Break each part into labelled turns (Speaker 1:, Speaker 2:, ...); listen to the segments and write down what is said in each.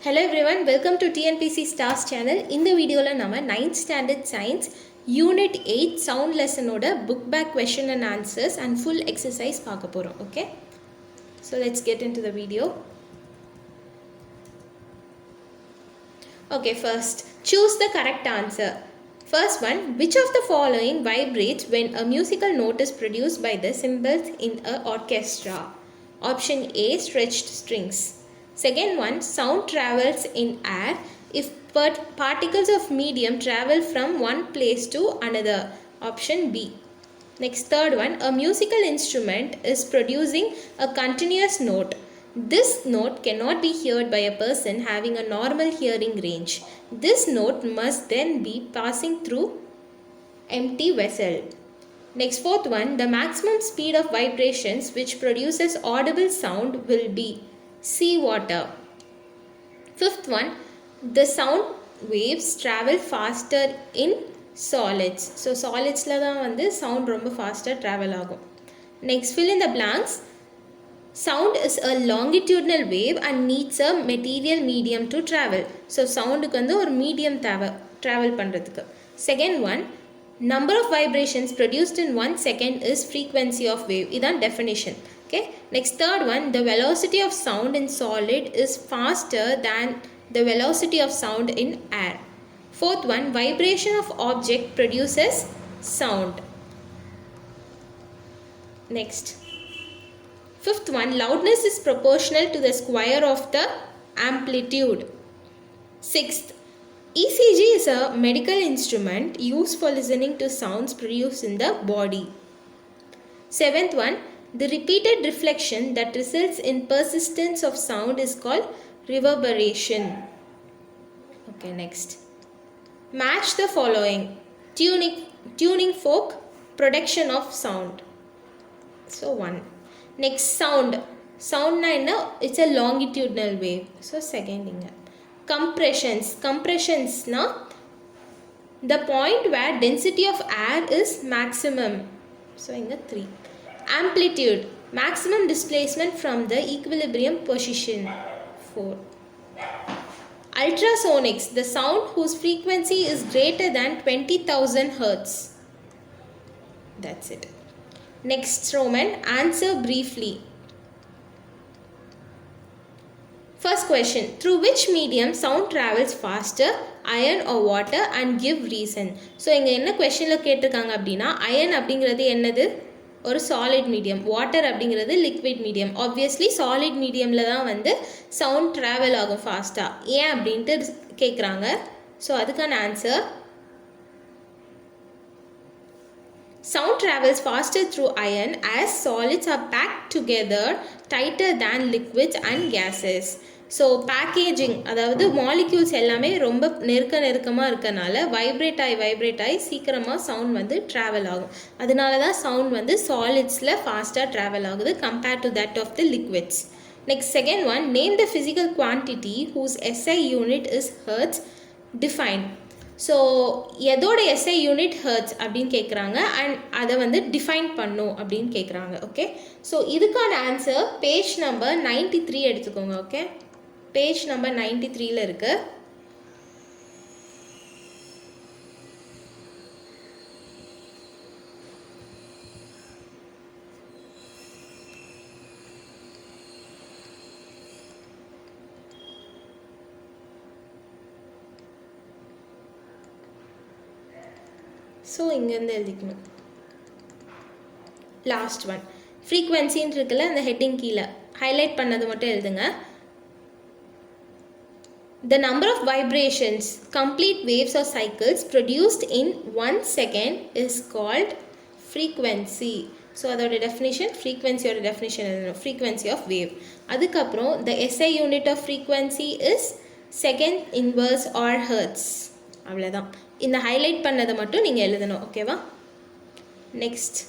Speaker 1: Hello everyone, welcome to TNPC Stars channel. In the video la nama 9th standard science unit 8 sound lesson oda book back question and answers and full exercise paaka porom. Okay, so let's get into the video. Okay, first choose the correct answer. First one, which of the following vibrates when a musical note is produced by the cymbals in a orchestra? Option A, stretched strings. Second one, sound travels in air if particles of medium travel from one place to another. Option B. Next, third one, a musical instrument is producing a continuous note. This note cannot be heard by a person having a normal hearing range. This note must then be passing through empty vessel. Next, fourth one, the maximum speed of vibrations which produces audible sound will be sea water. Fifth one, the sound waves travel faster in solids. So solids la dhaan vandu sound romba faster travel agum. Next, fill in the blanks. Sound is a longitudinal wave and needs a material medium to travel. So sound ku vandu or medium travel pandradhukku. Second one, number of vibrations produced in 1 second is frequency of wave. Idan definition. Okay. Next, third one, the velocity of sound in solid is faster than the velocity of sound in air. Fourth one, vibration of object produces sound. Next, fifth one, loudness is proportional to the square of the amplitude. Sixth, ECG is a medical instrument used for listening to sounds produced in the body. Seventh one, the repeated reflection that results in persistence of sound is called reverberation. Okay, next. Match the following. Tuning fork, production of sound. So one. Next, sound. Sound na it's a longitudinal wave. So second thing. Compressions na the point where density of air is maximum. So inga 3. Amplitude, maximum displacement from the equilibrium position. 4. Ultrasonics, the sound whose frequency is greater than 20,000 Hz. That's it. Next, Roman, answer briefly. First question, through which medium sound travels faster, iron or water, and give reason. So inga enna question la kettirukanga appadina iron அப்படிங்கிறது என்னது ஒரு solid medium, water அப்படிங்கிறது liquid medium. Obviously solid மீடியமில் தான் வந்து sound travel ஆகும் ஃபாஸ்ட்டாக. ஏன் அப்படின்ட்டு கேட்குறாங்க. ஸோ அதுக்கான answer, sound travels faster through iron as solids are packed together tighter than liquids and gases. So packaging, அதாவது மாலிக்யூல்ஸ் எல்லாமே ரொம்ப நெருக்கமாக இருக்கனால வைப்ரேட் ஆகி சீக்கிரமாக சவுண்ட் வந்து ட்ராவல் ஆகும். அதனால தான் சவுண்ட் வந்து சாலிட்ஸில் ஃபாஸ்ட்டாக ட்ராவல் ஆகுது compared to that of the லிக்விட்ஸ். Next, second one, name the physical quantity whose SI unit is hertz, define. So எதோட SI யூனிட் ஹெர்ட்ஸ் அப்படின்னு கேட்குறாங்க அண்ட் அதை வந்து டிஃபைன் பண்ணும் அப்படின்னு கேட்குறாங்க. ஓகே, ஸோ இதுக்கான ஆன்சர் பேஜ் நம்பர் 93 எடுத்துக்கோங்க. ஓகே, பேஜ் நம்பர் 93ல் இருக்கு. ஸோ இங்கேருந்து எழுதிக்கணும். லாஸ்ட் ஒன், ஃப்ரீக்வன்சின்னு இருக்குல்ல, அந்த ஹெட்டிங் கீழே ஹைலைட் பண்ணது மட்டும் எழுதுங்க. The number of vibrations, complete waves or cycles produced in 1 second is called frequency. So அதோட definition, frequency ஓட definition எழுதணும், frequency of wave. அதுக்கப்புறம் the SI unit of frequency is second inverse or hertz. அவ்வளோதான். இந்த highlight பண்ணதை மட்டும் நீங்கள் எழுதணும். ஓகேவா? Next,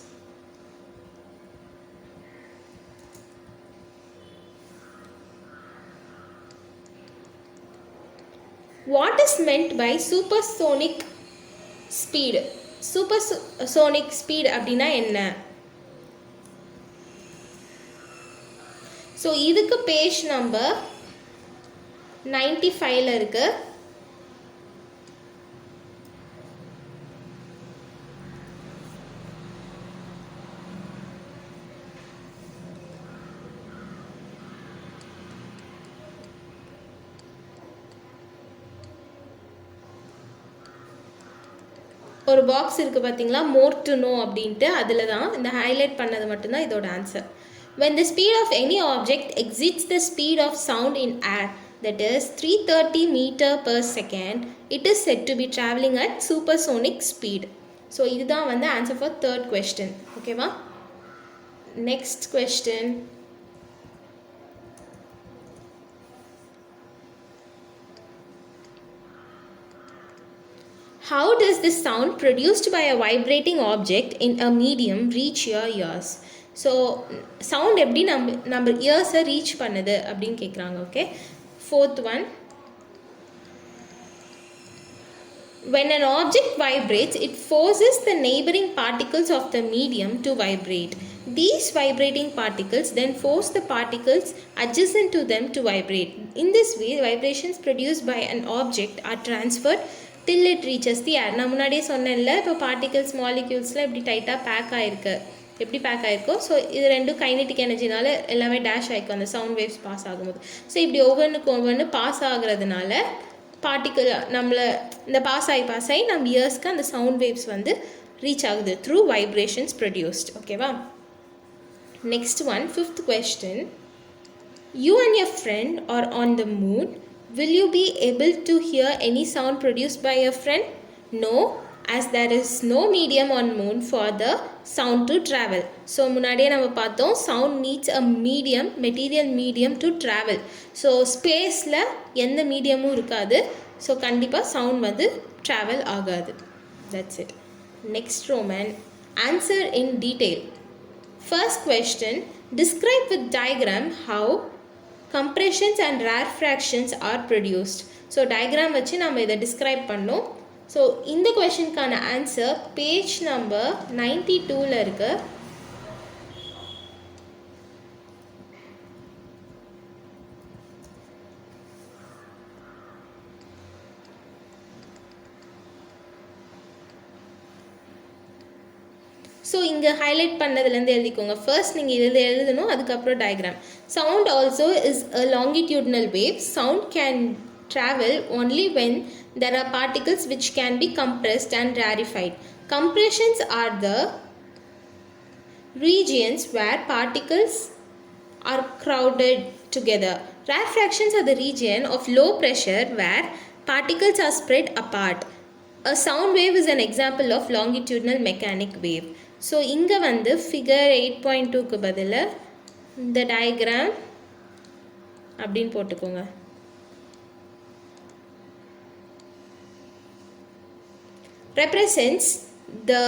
Speaker 1: what is meant by supersonic speed? Supersonic speed அப்படின்னா என்ன? ஸோ இதுக்கு பேஜ் நம்பர் 95ல இருக்கு. ஒரு பாக்ஸ் இருக்குது பார்த்தீங்களா, மோர் டு நோ அப்படின்ட்டு, அதில் தான் இந்த ஹைலைட் பண்ணது மட்டும்தான் இதோட answer. When the speed of any object exceeds the speed of sound in air, that is 330 meter per second, it is said to be traveling at supersonic speed. So இதுதான் வந்து answer for third question. ஓகேவா? Next question. How does the sound produced by a vibrating object in a medium reach your ears? So sound எப்படி நம்ம இயர்ஸை reach பண்ணுது அப்படின்னு கேட்குறாங்க. Okay, fourth one. When an object vibrates, it forces the neighboring particles of the medium to vibrate. These vibrating particles then force the particles adjacent to them to vibrate. In this way, vibrations produced by an object are transferred till it reaches the air. நான் முன்னாடியே சொன்னேன்ல, இப்போ particles மாலிக்யூல்ஸ்லாம் எப்படி டைட்டாக back ஆகிருக்கு, எப்படி back ஆகிருக்கோ, so இது ரெண்டும் கைனெட்டிக் எனர்ஜினால எல்லாமே டேஷ் ஆகிக்கும் அந்த சவுண்ட் வேவ்ஸ் பாஸ் ஆகும்போது. ஸோ இப்படி ஒவ்வொன்று பாஸ் ஆகுறதுனால பார்ட்டிக்கல் நம்மளை இந்த பாஸ் ஆகி நம்ம இயர்ஸ்க்கு அந்த சவுண்ட் வேவ்ஸ் வந்து ரீச் ஆகுது த்ரூ வைப்ரேஷன்ஸ் ப்ரொடியூஸ்ட். ஓகேவா? Next one, fifth question. You and your friend are on the moon. Will you be able to hear any sound produced by your friend? No, as there is no medium on moon for the sound to travel. So முன்னாடியே நம்ம பார்த்தோம், sound needs a medium, material medium to travel. So ஸ்பேஸில் எந்த மீடியமும் இருக்காது, so கண்டிப்பாக sound வந்து travel ஆகாது. That's it. Next Roman, answer in detail. First question, describe with diagram how compressions and rarefactions are produced. So diagram வச்சு நம்ம இதை describe பண்ணோம். ஸோ இந்த கொஷனுக்கான ஆன்சர் பேஜ் நம்பர் 92ல் இருக்கு. ஸோ இங்கே ஹைலைட் பண்ணதுலேருந்து எழுதிக்கோங்க. ஃபர்ஸ்ட் நீங்கள் இதில் எழுதணும், அதுக்கப்புறம் diagram. Sound also is a longitudinal wave. Sound can travel only when there are particles which can be compressed and rarefied. Compressions are the regions where particles are crowded together. Rarefactions are the region of low pressure where particles are spread apart. A sound wave is an example of longitudinal mechanic wave. So இங்கே வந்து figure 8.2க்கு பதில் இந்த diagram அப்படின்னு போட்டுக்கோங்க. represents the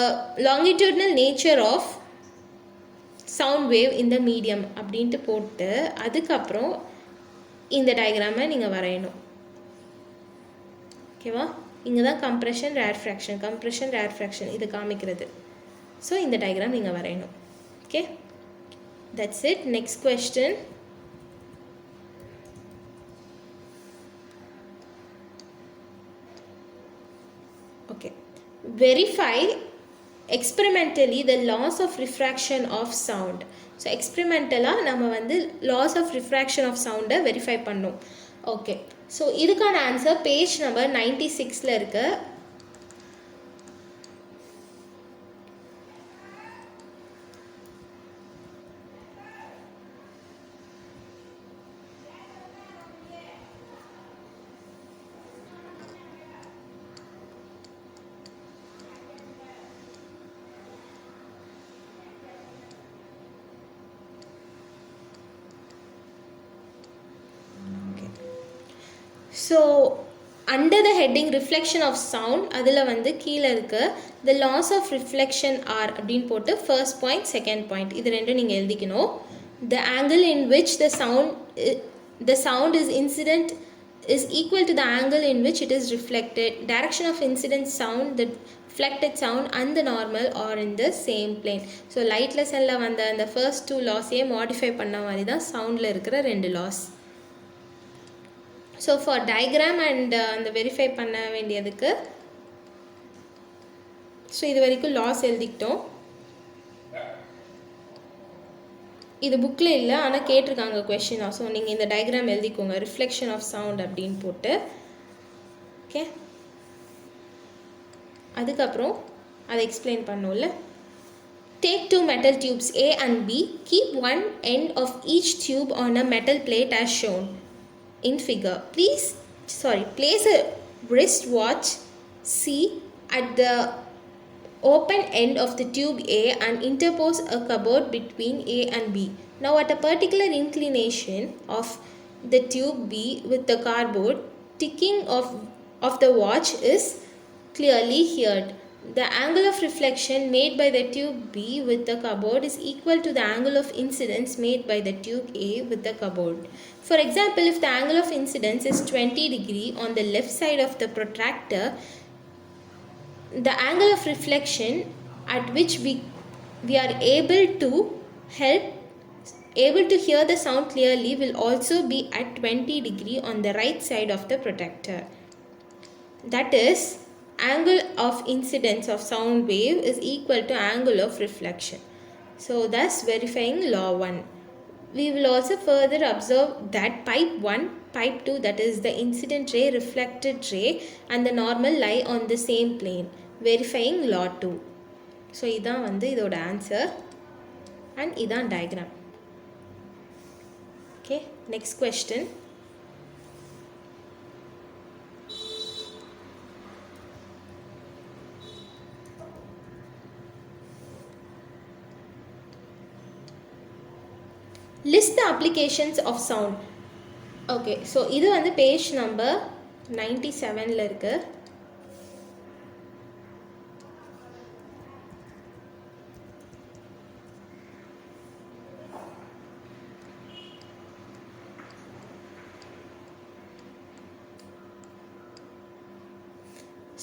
Speaker 1: longitudinal nature of sound wave in the medium அப்படின்ட்டு போட்டு அதுக்கப்புறம் இந்த டயக்ராமை நீங்கள் வரையணும். ஓகேவா? இங்கே தான் கம்ப்ரெஷன் ரேர்ஃப்ராக்ஷன் இது காமிக்கிறது. ஸோ இந்த டயக்ராம் நீங்கள் வரையணும். Okay, that's it. Next question. Okay, verify experimentally the laws of refraction of sound. So எக்ஸ்பெரிமெண்டலாக நம்ம வந்து laws of refraction of sound-ஐ வெரிஃபை பண்ணோம். ஓகே, ஸோ இதுக்கான ஆன்சர் பேஜ் நம்பர் 96ல் இருக்கு. So under the heading reflection of sound அதில் வந்து கீழே இருக்க the laws of reflection are அப்படின்னு போட்டு ஃபர்ஸ்ட் பாயிண்ட் செகண்ட் பாயிண்ட் இது ரெண்டும் நீங்கள் எழுதிக்கணும். த angle in which the sound is incident is equal to the angle in which it is reflected. Direction of incident sound, the reflected sound and the normal are in the same plane. So light lessonல வந்த அந்த first two laws modify பண்ண மாதிரி தான் சவுண்டில் இருக்கிற ரெண்டு laws. So for diagram and அந்த verify பண்ண வேண்டியதுக்கு so இது வரைக்கும் லாஸ் எழுதிக்கிட்டோம். இது புக்கில் இல்லை, ஆனால் கேட்டிருக்காங்க கொஷினாக. ஸோ நீங்கள் இந்த டயக்ராம் எழுதிக்கோங்க, ரிஃப்ளெக்ஷன் ஆஃப் சவுண்ட் அப்படின்னு போட்டு. ஓகே, அதுக்கப்புறம் அதை எக்ஸ்பிளைன் பண்ணோம்ல. Take two metal tubes A and B. Keep one end of each tube on a metal plate as shown in figure. Place a wristwatch C at the open end of the tube A and interpose a cupboard between A and B. Now at a particular inclination of the tube B with the cardboard, ticking of the watch is clearly heard. The angle of reflection made by the tube B with the cupboard is equal to the angle of incidence made by the tube A with the cupboard. For example, if the angle of incidence is 20 degree on the left side of the protractor, the angle of reflection at which we are able to hear the sound clearly will also be at 20 degree on the right side of the protractor. That is, angle of incidence of sound wave is equal to angle of reflection. So thus verifying law 1. We will also further observe that pipe 1, pipe 2, that is the incident ray, reflected ray and the normal lie on the same plane, verifying law 2. So இதான் வந்து இதோட answer and இதான் diagram. Okay, next question. List the applications of sound. Okay, so இது வந்து page number 97ல இருக்கு.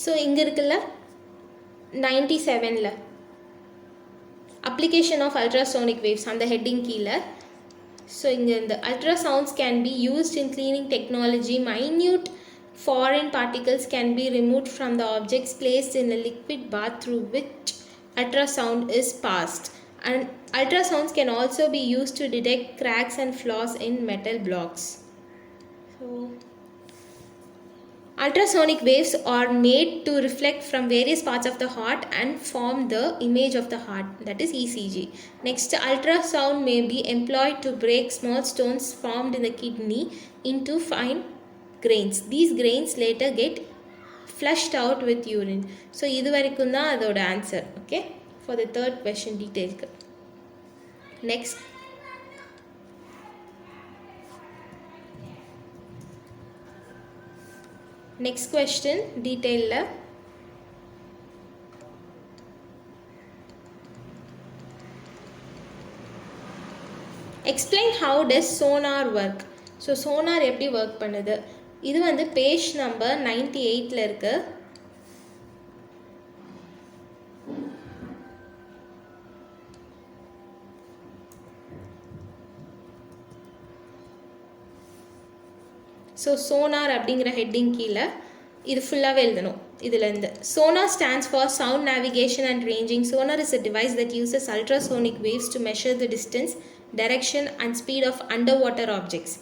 Speaker 1: So இங்கே இருக்குல்ல 97ல application of ultrasonic waves அந்த ஹெட்டிங் கீழே. ஸோ இங்கே இந்த ultrasounds can be used in cleaning technology. Minute foreign particles can be removed from the objects placed in a liquid bath through which ultrasound is passed. And ultrasounds can also be used to detect cracks and flaws in metal blocks. So ultrasonic waves are made to reflect from various parts of the heart and form the image of the heart, that is ECG. Next, ultrasound may be employed to break small stones formed in the kidney into fine grains. These grains later get flushed out with urine. So இது வரைக்கும் தான் அதோட answer. Okay, for the third question detail. Next, next question detail. Explain how does sonar work. So sonar எப்படி work பண்ணுது. இது வந்து page number 98ல இருக்கு. So sonar அப்படிங்கிற ஹெட்டிங் கீழே இது ஃபுல்லாகவே எழுதணும். இதுலேருந்து sonar stands for sound navigation and ranging. Sonar is a device that uses ultrasonic waves to measure the distance, direction and speed of underwater objects.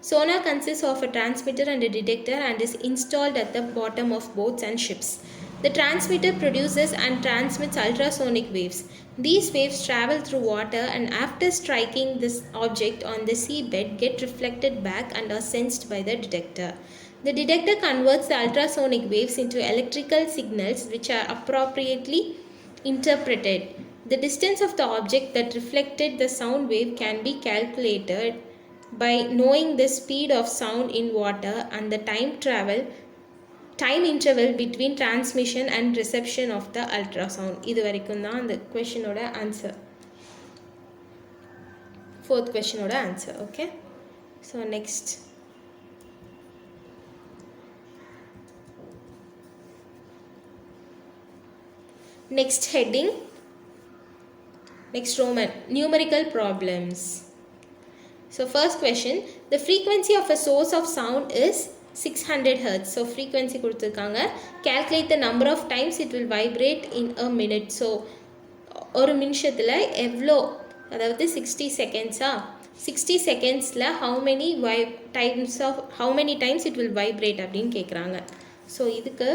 Speaker 1: Sonar consists of a transmitter and a detector and is installed at the bottom of boats and ships. The transmitter produces and transmits ultrasonic waves. These waves travel through water and after striking this object on the seabed get reflected back and are sensed by the detector. The detector converts the ultrasonic waves into electrical signals which are appropriately interpreted. The distance of the object that reflected the sound wave can be calculated by knowing the speed of sound in water and the time interval between transmission and reception of the ultrasound. இது வரைக்கும் தான் அந்த கொஷினோட answer, fourth கொஷினோட answer. Okay, so next heading, next Roman, numerical problems. So first question, the frequency of a source of sound is 600 Hz. So frequency கொடுத்துருக்காங்க. Calculate the number of times it will vibrate in a minute. So ஒரு நிமிஷத்தில் எவ்வளோ, அதாவது 60 செகண்ட்ஸா, 60 செகண்ட்ஸில் how many times it will vibrate அப்படின்னு கேட்குறாங்க. So இதுக்கு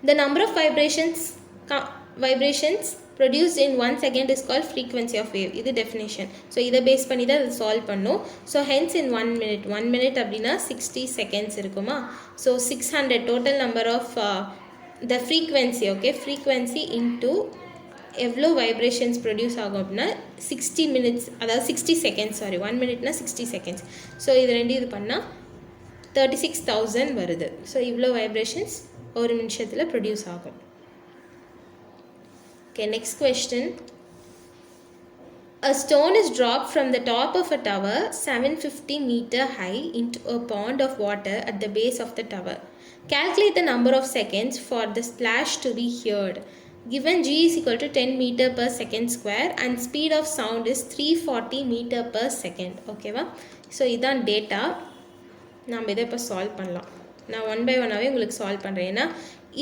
Speaker 1: the number of vibrations produced in 1 second is called frequency of wave. இது definition. So இதை பேஸ் பண்ணி தான் இது சால்வ் பண்ணும். ஸோ hence in 1 minute அப்படின்னா 60 seconds இருக்குமா. So 600 total number of the frequency, okay, frequency into எவ்வளோ வைப்ரேஷன்ஸ் ப்ரொடியூஸ் ஆகும் அப்படின்னா 60 minutes, அதாவது 60 seconds, சாரி 1 minuteனா 60 seconds. ஸோ இது ரெண்டு இது பண்ணால் 36,000 வருது. ஸோ இவ்வளோ வைப்ரேஷன்ஸ் ஒரு நிமிஷத்தில் ப்ரொடியூஸ் ஆகும். Okay, next question. A stone is dropped from the top of a tower 750 meter high into a pond of water at the base of the tower. Calculate the number of seconds for the splash to be heard. Given g is equal to 10 meter per second square and speed of sound is 340 meter per second. Okay va? So இதான் data. நாம் இதை இப்போ solve பண்ணலாம். நான் one by ஒன்னாகவே உங்களுக்கு solve பண்ணுறேன். ஏன்னா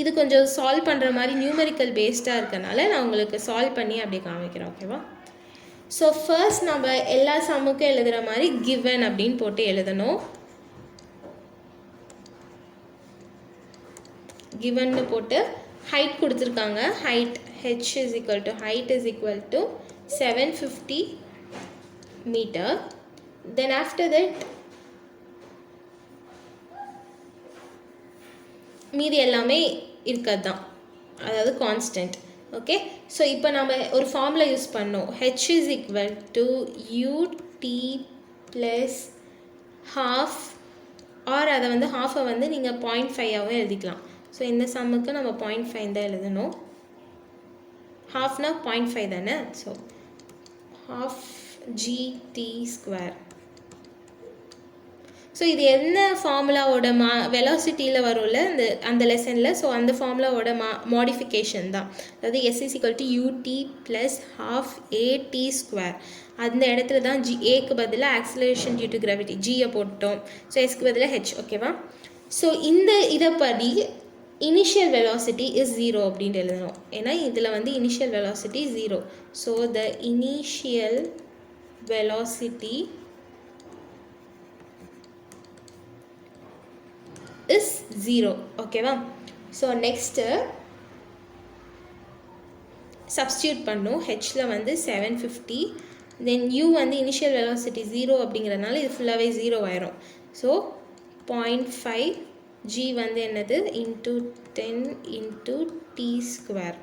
Speaker 1: இது கொஞ்சம் சால்வ் பண்ணுற மாதிரி நியூமெரிக்கல் பேஸ்டாக இருக்கனால நான் உங்களுக்கு சால்வ் பண்ணி அப்படியே காமிக்கிறேன். ஓகேவா? ஸோ ஃபர்ஸ்ட் நம்ம எல்லா சம்முக்கும் எழுதுகிற மாதிரி கிவன் அப்படின்னு போட்டு எழுதணும். கிவன்னு போட்டு ஹைட் கொடுத்துருக்காங்க. Height h is equal to height is equal to 750 metre. Then after that மீதி எல்லாமே இருக்கிறது தான், அதாவது கான்ஸ்டன்ட். ஓகே, ஸோ இப்போ நம்ம ஒரு ஃபார்முலா யூஸ் பண்ணோம். H is equal to UT plus half, or அதை வந்து ஹாஃபை வந்து நீங்கள் 0.5ஆகவும் எழுதிக்கலாம். ஸோ இந்த சம்முக்கு நம்ம 0.5 தான் எழுதணும். ஹாஃப்னா 0.5 தானே. So half g t square. So இது என்ன ஃபார்முலாவோட வெலாசிட்டியில் வரும்ல அந்த லெசனில். ஸோ அந்த ஃபார்முலாவோட மாடிஃபிகேஷன் தான். அதாவது S is equal to UT plus half AT square. அந்த இடத்துல தான் ஏக்கு பதிலாக ஆக்சிலரேஷன் டியூ டு கிராவிட்டி ஜியை போட்டோம். ஸோ எஸ்க்கு பதிலாக ஹெச். ஓகேவா? ஸோ இந்த இதைப்படி இனிஷியல் வெலாசிட்டி இஸ் 0 அப்படின்ட்டு எழுதணும். ஏன்னா இதில் வந்து initial velocity 0. So the initial velocity is 0. ஓகேவா? ஸோ நெக்ஸ்ட்டு சப்ஸ்டியூட் பண்ணும். ஹெச்சில் வந்து 750, தென் யூ வந்து இனிஷியல் வெலாசிட்டி 0 அப்படிங்கிறதுனால இது ஃபுல்லாகவே 0 ஆயிரும். ஸோ 0.5 ஜி வந்து என்னது into 10 into t square.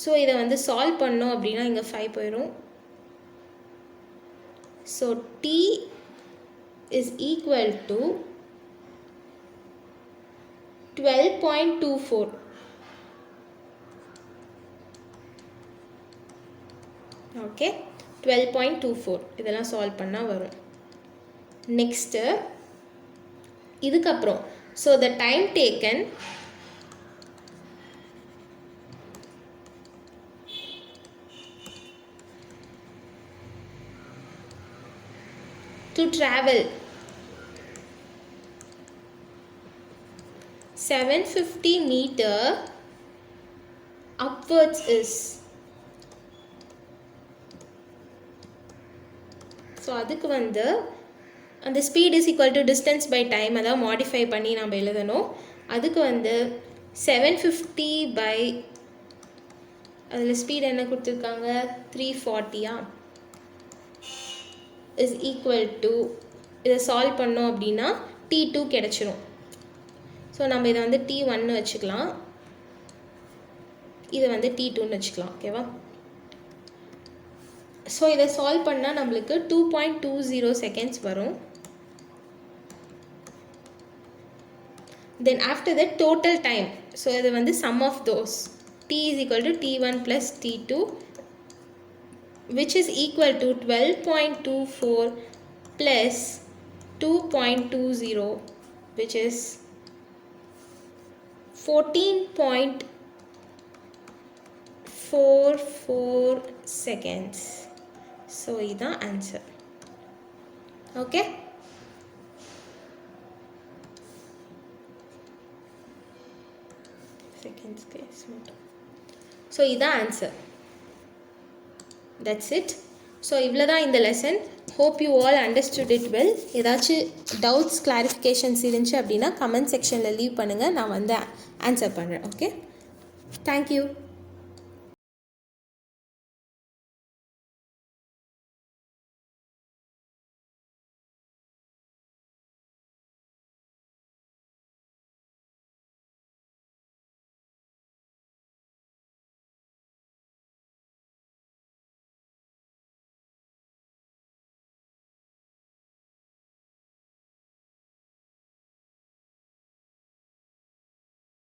Speaker 1: So இதை வந்து சால்வ் பண்ணோம் அப்படின்னா இங்கே 5 போயிடும். So t is equal to 12.24. Okay, 12.24 இதெல்லாம் சால்வ் பண்ணால் வரும். நெக்ஸ்ட்டு இதுக்கப்புறம் so the time taken to travel 750 meter upwards is, so அதுக்கு வந்து அந்த speed is equal to distance by time, அதாவது மாடிஃபை பண்ணி நம்ம எழுதணும். அதுக்கு வந்து 750 பை அதில் ஸ்பீட் என்ன கொடுத்துருக்காங்க 340 இஸ் ஈக்குவல் டு, இதை சால்வ் பண்ணோம் அப்படின்னா T2 கிடச்சிரும். ஸோ நம்ம இதை வந்து T1 வச்சுக்கலாம், இதை வந்து T2 வச்சுக்கலாம். ஓகேவா? ஸோ இதை சால்வ் பண்ணால் நம்மளுக்கு 2.20 செகண்ட்ஸ் வரும். Then after that total time, so இது வந்து sum of those T is equal to T1 plus T2 which is equal to 12.24 plus 2.20 which is 14.44 seconds. So இதான் ஆன்சர். ஓகே, செகண்ட் ஸ்பேஸ் மட்டும். So இதான் answer. That's it. So இவ்வளோ தான் இந்த lesson. Hope you all understood it well. ஏதாச்சும் doubts clarifications இருந்துச்சு அப்படின்னா comment செக்ஷனில் லீவ் பண்ணுங்கள், நான் வந்து ஆன்சர் பண்ணுறேன். Okay, thank you.